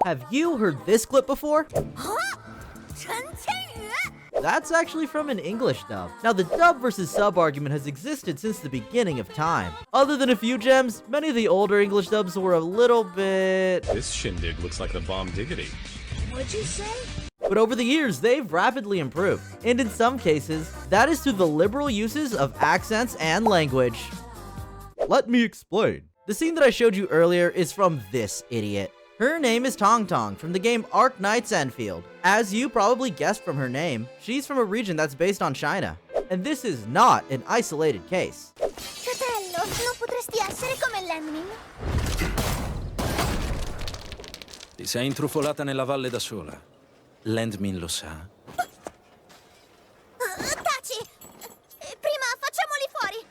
Have you heard this clip before? That's actually from an English dub. Now, the dub versus sub argument has existed since the beginning of time. Other than a few gems, many of the older English dubs were a little bit... This shindig looks like the bomb diggity. What'd you say? But over the years, they've rapidly improved. And in some cases, that is through the liberal uses of accents and language. Let me explain. The scene that I showed you earlier is from this idiot. Her name is Tong Tong from the game Arknights Endfield. As you probably guessed from her name, she's from a region that's based on China. And this is not an isolated case. Fratello, non potresti essere come l'Enmin? Ti sei intrufolata nella valle da sola. Landmin lo sa. Taci! Prima facciamoli fuori!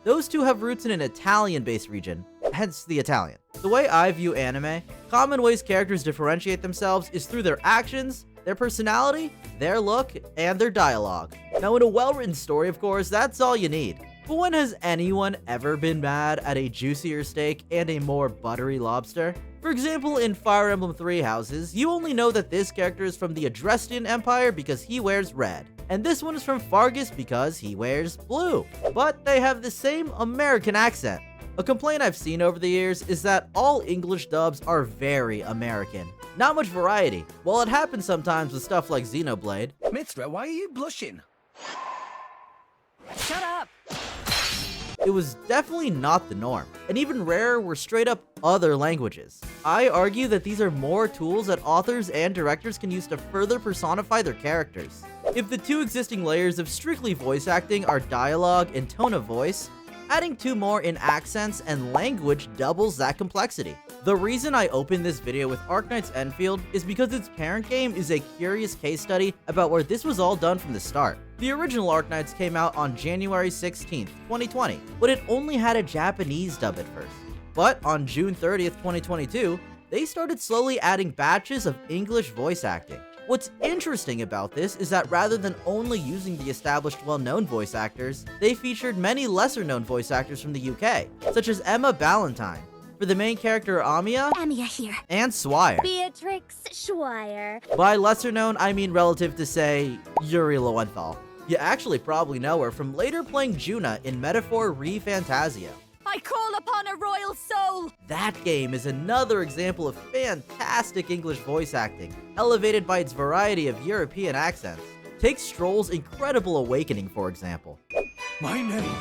Those two have roots in an Italian-based region, hence the Italian. The way I view anime, common ways characters differentiate themselves is through their actions, their personality, their look, and their dialogue. Now, in a well-written story, of course, that's all you need. But when has anyone ever been mad at a juicier steak and a more buttery lobster? For example, in Fire Emblem Three Houses, you only know that this character is from the Adrestian Empire because he wears red. And this one is from Fargus because he wears blue. But they have the same American accent. A complaint I've seen over the years is that all English dubs are very American. Not much variety. While it happens sometimes with stuff like Xenoblade, Mitra, why are you blushing? Shut up! it was definitely not the norm. And even rarer were straight up other languages. I argue that these are more tools that authors and directors can use to further personify their characters. If the two existing layers of strictly voice acting are dialogue and tone of voice, adding two more in accents and language doubles that complexity. The reason I opened this video with Arknights Endfield is because its parent game is a curious case study about where this was all done from the start. The original Arknights came out on January 16th, 2020, but it only had a Japanese dub at first. But on June 30th, 2022, they started slowly adding batches of English voice acting. What's interesting about this is that rather than only using the established well-known voice actors, they featured many lesser-known voice actors from the UK, such as Emma Ballantyne, for the main character Amiya, here. and Swire. Beatrix Schweier. By lesser-known, I mean relative to, say, Yuri Lowenthal. You actually probably know her from later playing Juna in Metaphor Re Fantasia. I call upon a royal soul! That game is another example of fantastic English voice acting, elevated by its variety of European accents. Take Stroll's incredible awakening, for example. My name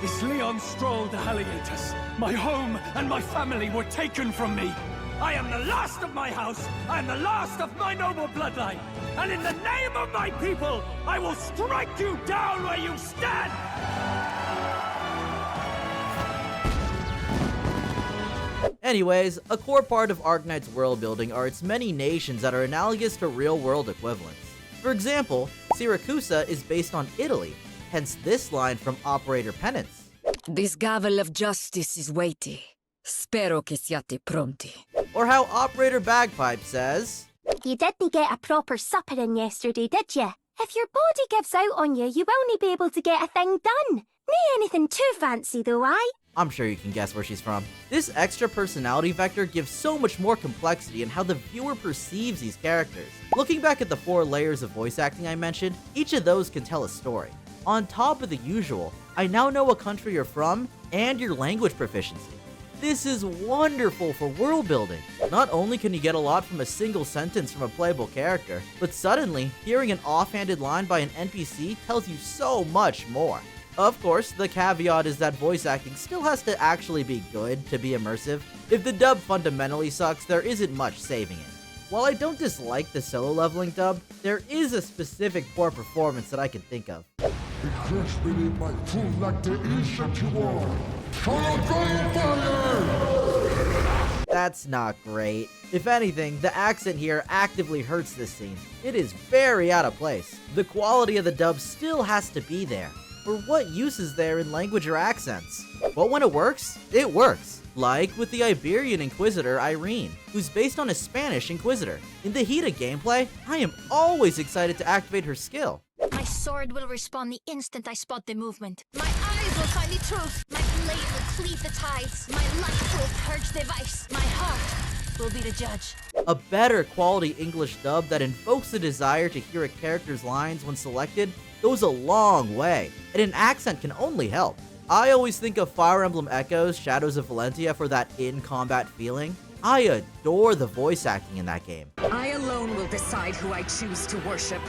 is Leon Stroll de Halliatus. My home and my family were taken from me. I am the last of my house. I am the last of my noble bloodline. And in the name of my people, I will strike you down where you stand! Anyways, a core part of Arknights world building are its many nations that are analogous to real-world equivalents. For example, Siracusa is based on Italy, hence this line from Operator Penance. This gavel of justice is weighty. Spero che siate pronti. Or how Operator Bagpipe says, You didn't get a proper supper in yesterday, did you? If your body gives out on you, you won't be able to get a thing done. Nae anything too fancy though, aye? I'm sure you can guess where she's from. This extra personality vector gives so much more complexity in how the viewer perceives these characters. Looking back at the 4 layers of voice acting I mentioned, each of those can tell a story. On top of the usual, I now know what country you're from and your language proficiency. This is wonderful for world building. Not only can you get a lot from a single sentence from a playable character, but suddenly, hearing an offhanded line by an NPC tells you so much more. Of course, the caveat is that voice acting still has to actually be good to be immersive. If the dub fundamentally sucks, there isn't much saving it. While I don't dislike the solo leveling dub, there is a specific poor performance that I can think of. That's not great. If anything, the accent here actively hurts this scene. It is very out of place. The quality of the dub still has to be there. For what use is there in language or accents? But when it works, it works. Like with the Iberian Inquisitor Irene, who's based on a Spanish Inquisitor. In the heat of gameplay, I am always excited to activate her skill. My sword will respond the instant I spot the movement. My eyes will find the truth. My blade will cleave the ties. My light will purge the vice. My heart will be the judge. A better quality English dub that invokes the desire to hear a character's lines when selected goes a long way, and an accent can only help. I always think of Fire Emblem Echoes Shadows of Valentia for that in-combat feeling. I adore the voice acting in that game. I alone will decide who I choose to worship.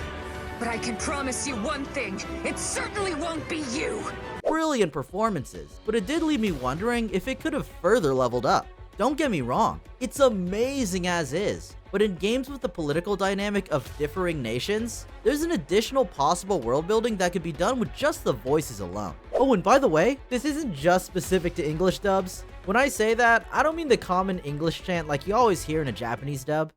But I can promise you one thing, it certainly won't be you! Brilliant performances, but it did leave me wondering if it could have further leveled up. Don't get me wrong, it's amazing as is, but in games with the political dynamic of differing nations, there's an additional possible world building that could be done with just the voices alone. Oh, and by the way, this isn't just specific to English dubs. When I say that, I don't mean the common English chant like you always hear in a Japanese dub.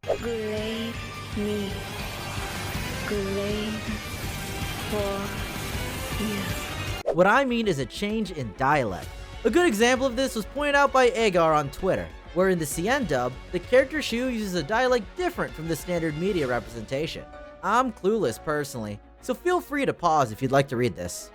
What I mean is a change in dialect. A good example of this was pointed out by Agar on Twitter, where in the CN dub, the character Shu uses a dialect different from the standard media representation. I'm clueless personally, so feel free to pause if you'd like to read this.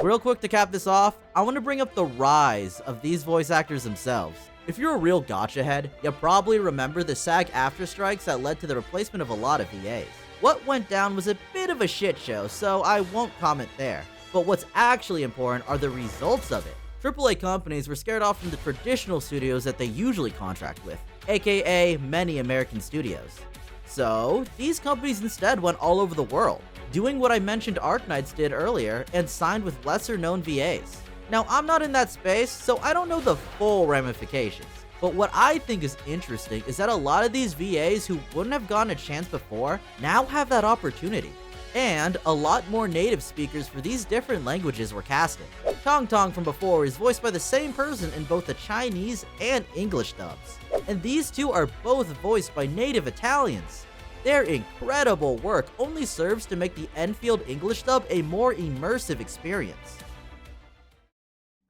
Real quick to cap this off, I want to bring up the rise of these voice actors themselves. If you're a real gotcha head, you'll probably remember the SAG-AFTRA strikes that led to the replacement of a lot of VAs. What went down was a bit of a shit show, so I won't comment there. But what's actually important are the results of it. AAA companies were scared off from the traditional studios that they usually contract with, aka many American studios. So, these companies instead went all over the world, doing what I mentioned Arknights did earlier and signed with lesser known VAs. Now, I'm not in that space, so I don't know the full ramifications. But what I think is interesting is that a lot of these VAs who wouldn't have gotten a chance before now have that opportunity. And a lot more native speakers for these different languages were casted. Tong Tong from before is voiced by the same person in both the Chinese and English dubs. And these two are both voiced by native Italians. Their incredible work only serves to make the Endfield English dub a more immersive experience.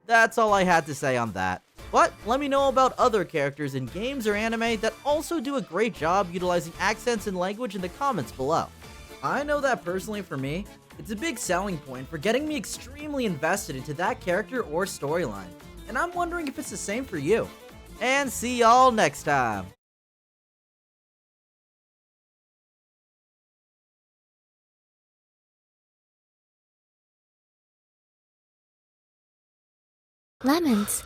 That's all I had to say on that. But let me know about other characters in games or anime that also do a great job utilizing accents and language in the comments below. I know that personally for me, it's a big selling point for getting me extremely invested into that character or storyline. And I'm wondering if it's the same for you. And see y'all next time. Lemons.